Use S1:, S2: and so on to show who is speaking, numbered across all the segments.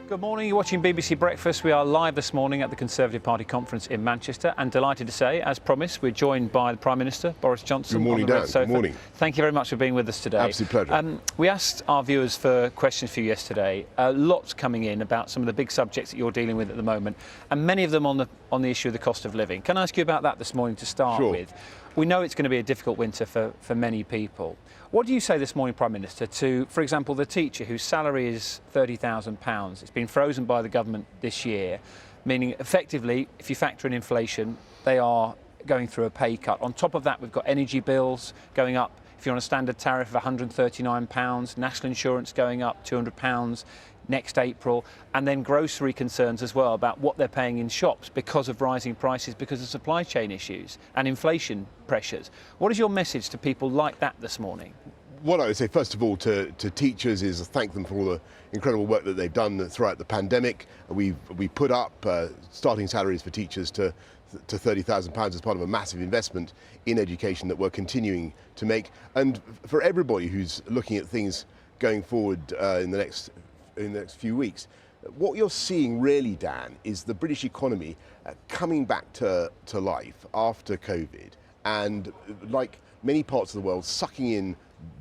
S1: Good morning, you're watching BBC Breakfast. We are live this morning at the Conservative Party conference in Manchester, and delighted to say, as promised, we're joined by the Prime Minister, Boris Johnson.
S2: Good morning,
S1: on the red
S2: Dan.
S1: sofa.
S2: Good morning.
S1: Thank you very much for being with us today.
S2: Absolute pleasure.
S1: We asked our viewers for questions for you yesterday. Lots coming in about some of the big subjects that you're dealing with at the moment, and many of them on the issue of the cost of living. Can I ask you about that this morning to start
S2: Sure.
S1: with? We know it's going to be a difficult winter for many people. What do you say this morning, Prime Minister, to, for example, the teacher whose salary is £30,000? It's been frozen by the government this year, meaning effectively, if you factor in inflation, they are going through a pay cut. On top of that, we've got energy bills going up. If you're on a standard tariff of £139, national insurance going up £200 next April, and then grocery concerns as well about what they're paying in shops because of rising prices, because of supply chain issues and inflation pressures. What is your message to people like that this morning?
S2: What I would say, first of all, to teachers is thank them for all the incredible work that they've done throughout the pandemic. We put up starting salaries for teachers to £30,000 as part of a massive investment in education that we're continuing to make. And for everybody who's looking at things going forward in the next few weeks, what you're seeing really, Dan, is the British economy coming back to life after COVID, and like many parts of the world, sucking in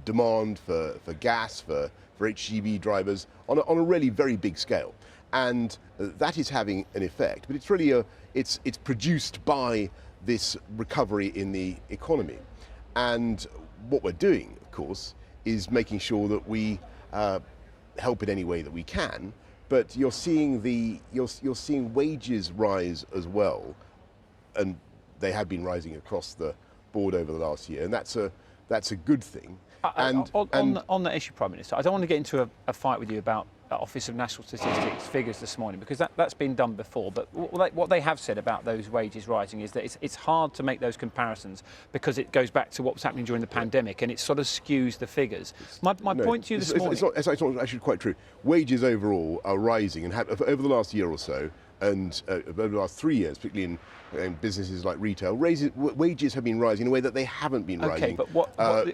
S2: demand for gas, for HGV drivers on a really very big scale. And that is having an effect, but it's really it's produced by this recovery in the economy. And what we're doing, of course, is making sure that we help in any way that we can, but you're seeing wages rise as well, and they have been rising across the board over the last year, and that's a good thing.
S1: On that issue, Prime Minister, I don't want to get into a fight with you about Office of National Statistics figures this morning, because that's been done before, but what they have said about those wages rising is that it's hard to make those comparisons because it goes back to what was happening during the pandemic, and it sort of skews the figures. My point to you this morning...
S2: It's not actually quite true. Wages overall are rising, and have, over the last year or so, and over the last 3 years, particularly in businesses like retail, wages have been rising in a way that they haven't been rising.
S1: Okay, but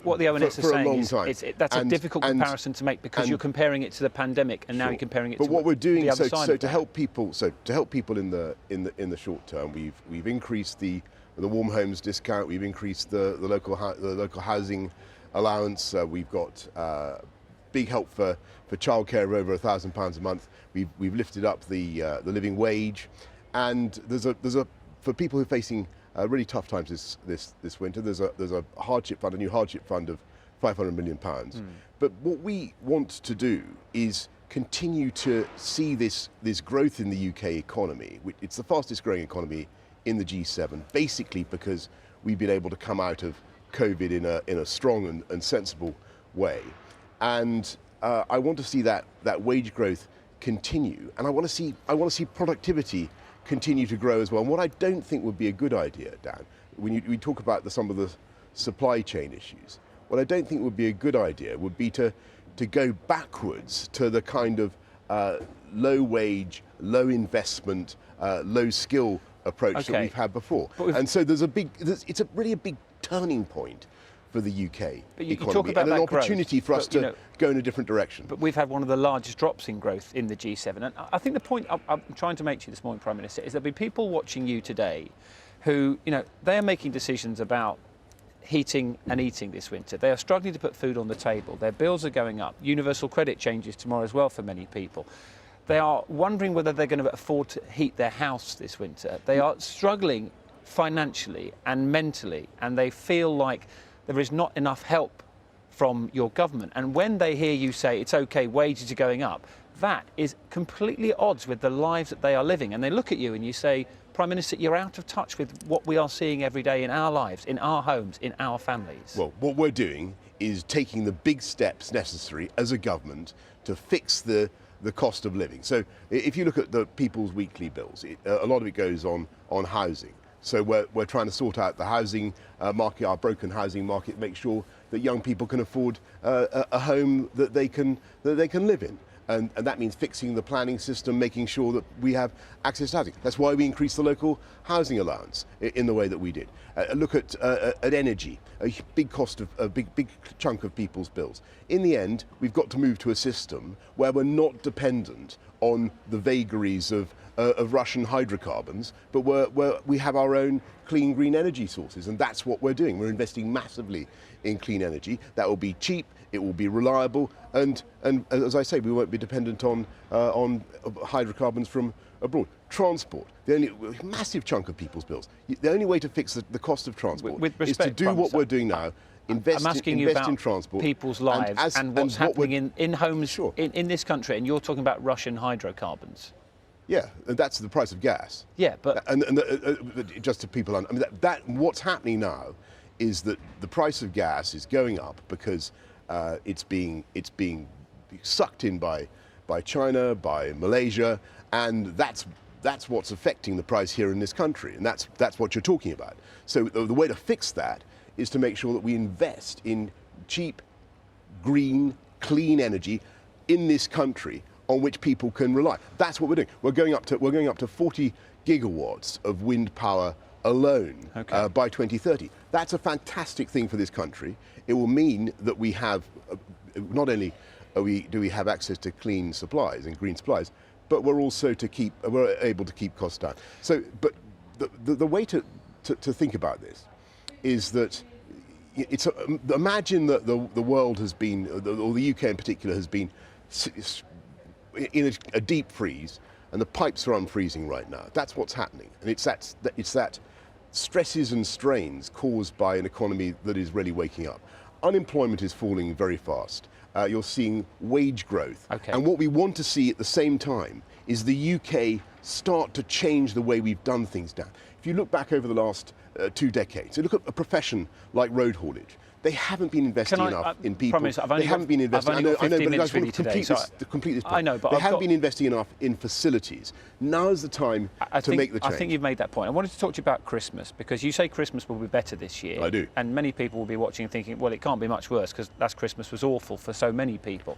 S1: what the ONS is saying is that's a difficult comparison to make, because you're comparing it to the pandemic, and now you're comparing it to
S2: what we're doing.
S1: The other side
S2: to help people in the short term, we've increased the warm homes discount. We've increased the local housing allowance. We've got big help for childcare of over £1,000 a month. We've lifted up the living wage, and there's a for people who are facing really tough times this winter. There's a hardship fund, a new hardship fund of £500 million. But what we want to do is continue to see this growth in the UK economy. It's the fastest growing economy in the G7, basically because we've been able to come out of COVID in a strong and sensible way. And I want to see that wage growth continue, and I want to see productivity continue to grow as well. And what I don't think would be a good idea, Dan, when we talk about some of the supply chain issues, what I don't think would be a good idea would be to go backwards to the kind of low wage, low investment, low skill approach that we've had before. And so it's really a big turning point for the UK economy, and an opportunity for us to go in a different direction.
S1: But we've had one of the largest drops in growth in the G7. And I think the point I'm trying to make to you this morning, Prime Minister, is there'll be people watching you today who, they are making decisions about heating and eating this winter. They are struggling to put food on the table. Their bills are going up. Universal credit changes tomorrow as well for many people. They are wondering whether they're going to afford to heat their house this winter. They are struggling financially and mentally, and they feel like there is not enough help from your government. And when they hear you say it's okay, wages are going up, that is completely at odds with the lives that they are living. And they look at you and you say, Prime Minister, you're out of touch with what we are seeing every day in our lives, in our homes, in our families.
S2: Well, what we're doing is taking the big steps necessary as a government to fix the cost of living. So if you look at the people's weekly bills, a lot of it goes on housing. So we're trying to sort out the housing market, our broken housing market, make sure that young people can afford a home that they can live in. And that means fixing the planning system, making sure that we have access to housing. That's why we increased the local housing allowance in the way that we did. Look at energy, a big cost of a big chunk of people's bills. In the end, we've got to move to a system where we're not dependent on the vagaries of Russian hydrocarbons, but where we have our own clean green energy sources, and that's what we're doing. We're investing massively in clean energy. That will be cheap, it will be reliable, and as I say, we won't be dependent on hydrocarbons from abroad. Transport, the only massive chunk of people's bills. The only way to fix the cost of transport is to do what we're doing now.
S1: I'm asking you about
S2: in transport,
S1: people's lives and what's happening in homes
S2: sure.
S1: in this country, and you're talking about Russian hydrocarbons.
S2: Yeah, and that's the price of gas.
S1: Yeah, but
S2: just to people, I mean, that what's happening now is that the price of gas is going up because it's being sucked in by China, by Malaysia, and that's what's affecting the price here in this country, and that's what you're talking about. So the way to fix that is to make sure that we invest in cheap, green, clean energy in this country on which people can rely. That's what we're doing. We're going up to 40 gigawatts of wind power alone by 2030. That's a fantastic thing for this country. It will mean that we have not only do we have access to clean supplies and green supplies, but we're also we're able to keep costs down. So, but the way to think about this is that imagine that the world has been, or the UK in particular, has been in a deep freeze, and the pipes are unfreezing right now. That's what's happening, and it's that stresses and strains caused by an economy that is really waking up. Unemployment is falling very fast. You're seeing wage growth, and what we want to see at the same time is the UK start to change the way we've done things down. If you look back over the last 2 decades, you look at a profession like road haulage. They haven't been investing enough in people. They haven't been investing.
S1: I know, but I just want to
S2: complete this point.
S1: I know, but
S2: they haven't been investing enough in facilities. Now is the time to make the change.
S1: I think you've made that point. I wanted to talk to you about Christmas, because you say Christmas will be better this year.
S2: I do.
S1: And many people will be watching and thinking, well, it can't be much worse, because last Christmas was awful for so many people.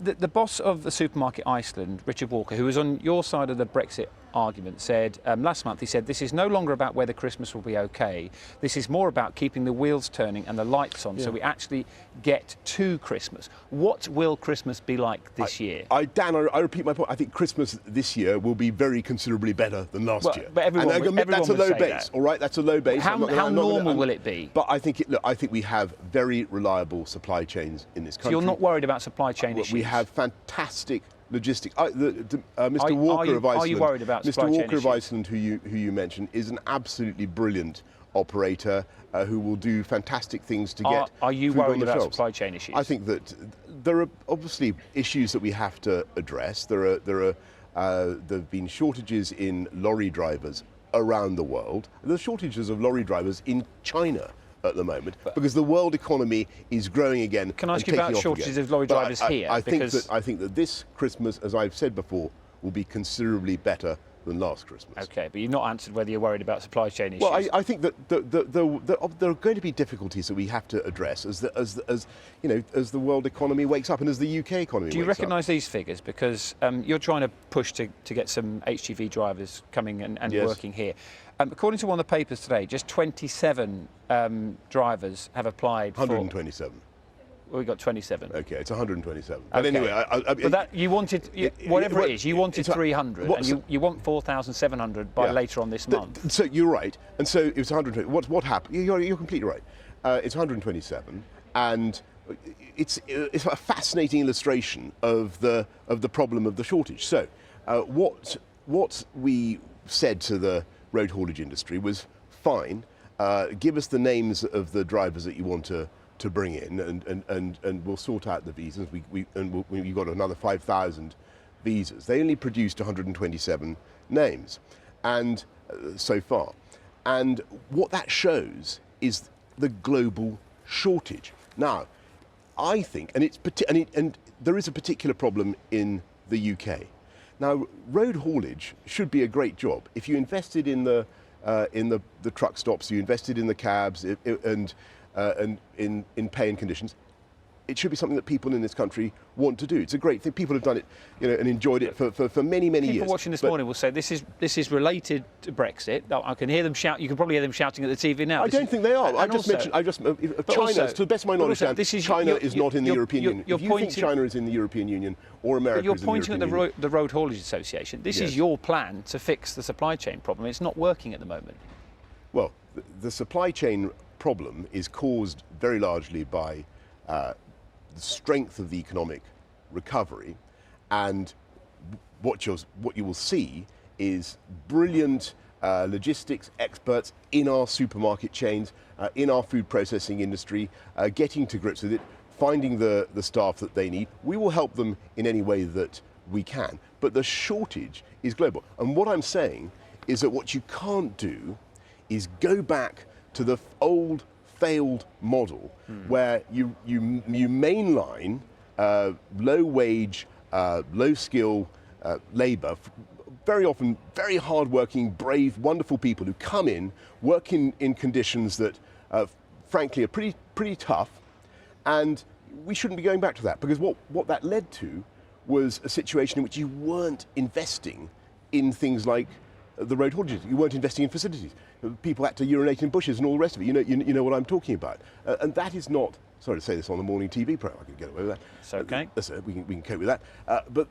S1: The boss of the supermarket Iceland, Richard Walker, who was on your side of the Brexit argument, said last month, he said, this is no longer about whether Christmas will be okay. This is more about keeping the wheels turning and the lights on, so we actually get to Christmas. What will Christmas be like this year?
S2: Dan, I repeat my point. I think Christmas this year will be very considerably better than last year.
S1: But everyone
S2: that's a low base,
S1: that.
S2: all right? That's a low base.
S1: How normal will it be?
S2: But I think we have very reliable supply chains in this country.
S1: So you're not worried about supply chain issues?
S2: We have fantastic logistics. Mr. Walker of Iceland.
S1: Are you worried about supply chain issues?
S2: Mr. Walker of Iceland, who you mentioned, is an absolutely brilliant operator who will do fantastic things to get.
S1: Are you
S2: food
S1: worried
S2: on the
S1: about
S2: shelves.
S1: supply chain issues?
S2: I think that there are obviously issues that we have to address. There have been shortages in lorry drivers around the world. There's shortages of lorry drivers in China at the moment, because the world economy is growing again.
S1: Can I ask you about shortages of lorry drivers here?
S2: I think that this Christmas, as I've said before, will be considerably better than last Christmas.
S1: Okay, but you've not answered whether you're worried about supply chain issues.
S2: Well, I think that there are going to be difficulties that we have to address as the world economy wakes up and as the UK economy wakes up.
S1: Do you recognise these figures? Because you're trying to push to get some HGV drivers coming and working here. According to one of the papers today, just 27 drivers have applied
S2: 127.
S1: We got 27.
S2: Okay, it's 127. But anyway,
S1: but that you wanted, whatever it is, you wanted 300, and you want 4,700 by later on this month.
S2: So you're right, and so it was 120. What happened? You're completely right. It's 127, and it's a fascinating illustration of the problem of the shortage. So what we said to the road haulage industry was, fine, give us the names of the drivers that you want to bring in, and we'll sort out the visas. We got another 5,000 visas. They only produced 127 names, and so far. And what that shows is the global shortage. Now, I think, and there is a particular problem in the UK. Now, road haulage should be a great job if you invested in the truck stops, you invested in the cabs, and in pay and conditions. it should be something that people in this country want to do. It's a great thing. People have done it, and enjoyed it for many, many years.
S1: People watching this morning will say this is related to Brexit. I can hear them shout. You can probably hear them shouting at the TV now.
S2: I don't think they are. China. To the best of my knowledge, China is not in the European Union. If you think China is in the European Union or America is in the European Union,
S1: you're pointing at the Road Haulage Association. This is your plan to fix the supply chain problem. It's not working at the moment.
S2: Well, the supply chain problem is caused very largely by the strength of the economic recovery, and what you will see is brilliant logistics experts in our supermarket chains, in our food processing industry, getting to grips with it, finding the staff that they need. We will help them in any way that we can, but the shortage is global. And what I'm saying is that what you can't do is go back to the old failed model where you mainline low wage, low skill labour, very often very hard-working, brave, wonderful people who come in, work in conditions that frankly are pretty tough, and we shouldn't be going back to that, because what that led to was a situation in which you weren't investing in things like the road haulages. You weren't investing in facilities. People had to urinate in bushes and all the rest of it. You know what I'm talking about. And that is not, sorry to say this on the morning TV program, I can get away with that.
S1: It's okay.
S2: We can cope with that. But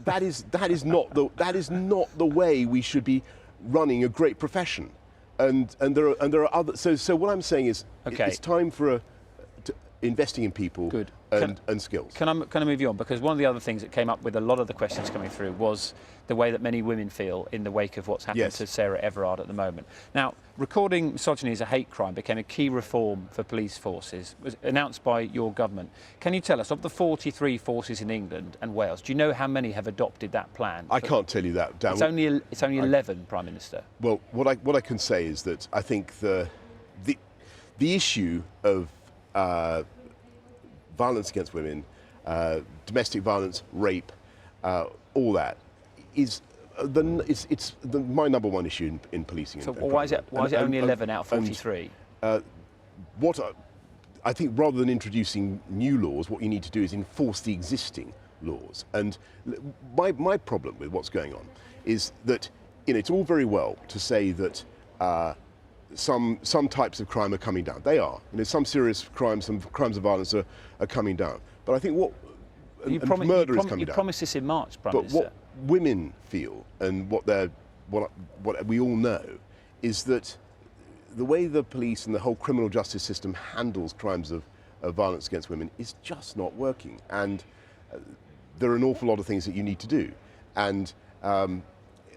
S2: that is not the way we should be running a great profession. And there are other. So what I'm saying is, it's time for investing in people.
S1: Good.
S2: And skills.
S1: Can I move you on? Because one of the other things that came up with a lot of the questions coming through was the way that many women feel in the wake of what's happened to Sarah Everard at the moment. Now, recording misogyny as a hate crime became a key reform for police forces, was announced by your government. Can you tell us, of the 43 forces in England and Wales, do you know how many have adopted that plan?
S2: I can't tell you that, Dan.
S1: It's only 11, Prime Minister.
S2: Well, what I can say is that I think the issue of violence against women, domestic violence, rape, all that is my number one issue in policing.
S1: So why is it only 11 out of 43?
S2: I think rather than introducing new laws, what you need to do is enforce the existing laws. And my problem with what's going on is that it's all very well to say that some types of crime are coming down. They are. Some serious crimes, some crimes of violence are coming down. But I think murder is coming down.
S1: You promised this in March, Prime Minister.
S2: But what women feel, and what we all know, is that the way the police and the whole criminal justice system handles crimes of violence against women is just not working. And there are an awful lot of things that you need to do. And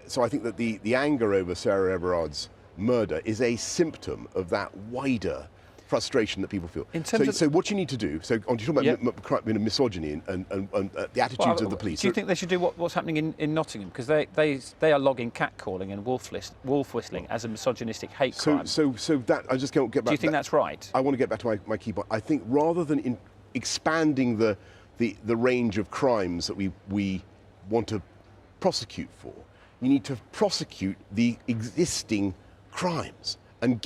S2: so I think that the anger over Sarah Everard's murder is a symptom of that wider frustration that people feel. So what you need to do, you're talking about misogyny and the attitudes of the police.
S1: Do you think they should do what's happening in Nottingham? Because they are logging catcalling and wolf whistling as a misogynistic hate crime.
S2: So that, I just can't get back to that.
S1: Do you think that's right?
S2: I want to get back to my key point. I think rather than expanding the range of crimes that we want to prosecute for, you need to prosecute the existing crimes and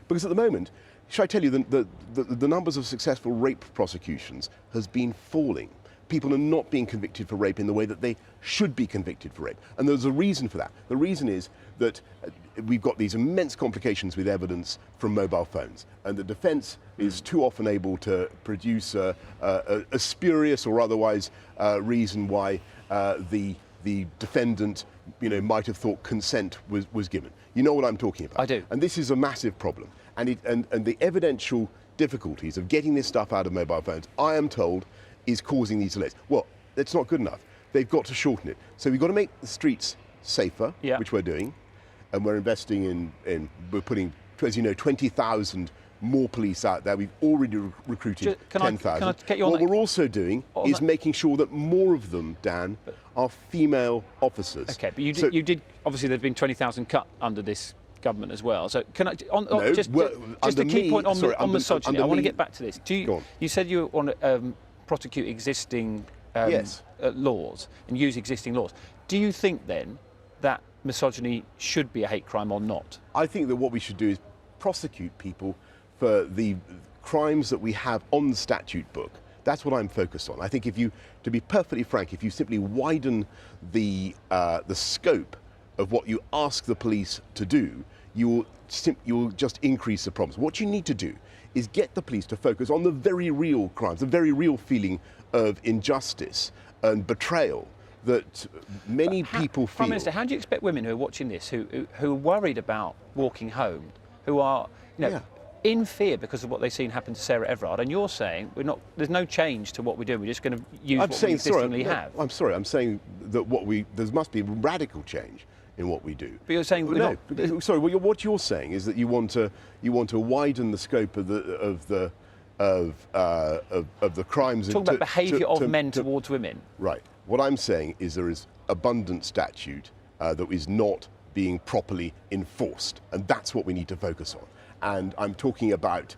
S2: because at the moment, should I tell you, the numbers of successful rape prosecutions has been falling. People are not being convicted for rape in the way that they should be convicted for rape. And there's a reason for that. The reason is that we've got these immense complications with evidence from mobile phones. And the defence is too often able to produce a spurious or otherwise reason why the defendant might have thought consent was given. You know what I'm talking about?
S1: I do.
S2: And this is a massive problem. And the evidential difficulties of getting this stuff out of mobile phones, I am told, is causing these delays. Well, that's not good enough. They've got to shorten it. So we've got to make the streets safer, which we're doing. And we're investing we're putting, as you know, 20,000 more police out there. We've already recruited 10,000. What we're also doing is making sure that more of them, Dan, are female officers.
S1: Okay, but you did obviously there's been 20,000 cut under this government as well. So can I just a key point on misogyny? I want to get back to this. You said you want to prosecute existing laws and use existing laws. Do you think then that misogyny should be a hate crime or not?
S2: I think that what we should do is prosecute people for the crimes that we have on the statute book That's what I'm focused on. I think to be perfectly frank, if you simply widen the scope of what you ask the police to do, you'll just increase the problems. What you need to do is get the police to focus on the very real crimes, the very real feeling of injustice and betrayal that many people feel.
S1: Prime Minister, how do you expect women who are watching this, who are worried about walking home, who are in fear because of what they've seen happen to Sarah Everard, and you're saying there's no change to what we're doing, we're just going to use what we existingly have?
S2: I'm sorry, I'm saying that there must be radical change in what we do.
S1: But you're saying
S2: what you're saying is that you want to widen the scope of the crimes.
S1: Talk about behaviour of men towards women.
S2: Right. What I'm saying is there is abundant statute that is not being properly enforced, and that's what we need to focus on. And I'm talking about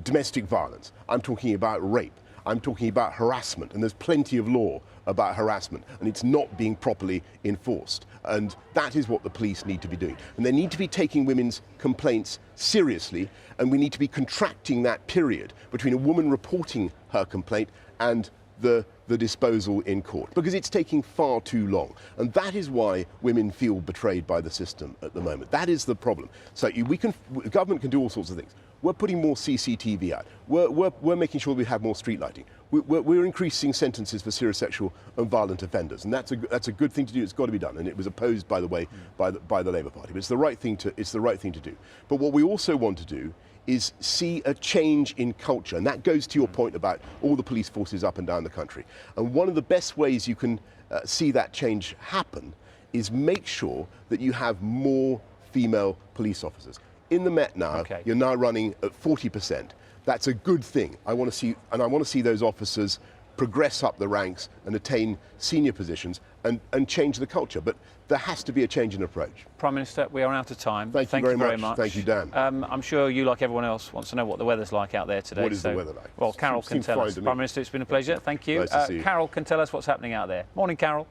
S2: domestic violence. I'm talking about rape. I'm talking about harassment, and there's plenty of law about harassment, and it's not being properly enforced. And that is what the police need to be doing. And they need to be taking women's complaints seriously, and we need to be contracting that period between a woman reporting her complaint and the disposal in court, because it's taking far too long. And that is why women feel betrayed by the system at the moment. That is the problem. So the government can do all sorts of things. We're putting more CCTV out. We're making sure we have more street lighting. We're increasing sentences for serious sexual and violent offenders, and that's a good thing to do. It's got to be done, and it was opposed, by the way, by the Labour Party. But it's the right thing to do. But what we also want to do is see a change in culture, and that goes to your point about all the police forces up and down the country. And one of the best ways you can see that change happen is make sure that you have more female police officers. In the Met now, you're now running at 40%. That's a good thing. I want to see those officers progress up the ranks and attain senior positions and change the culture. But there has to be a change in approach.
S1: Prime Minister, we are out of time.
S2: Thank you very much. Thank you, Dan.
S1: I'm sure you, like everyone else, wants to know what the weather's like out there today.
S2: What is the weather like?
S1: Well, Carol can tell us. Prime Minister, it's been a pleasure. Thank you.
S2: Nice to see you.
S1: Carol can tell us what's happening out there. Morning, Carol.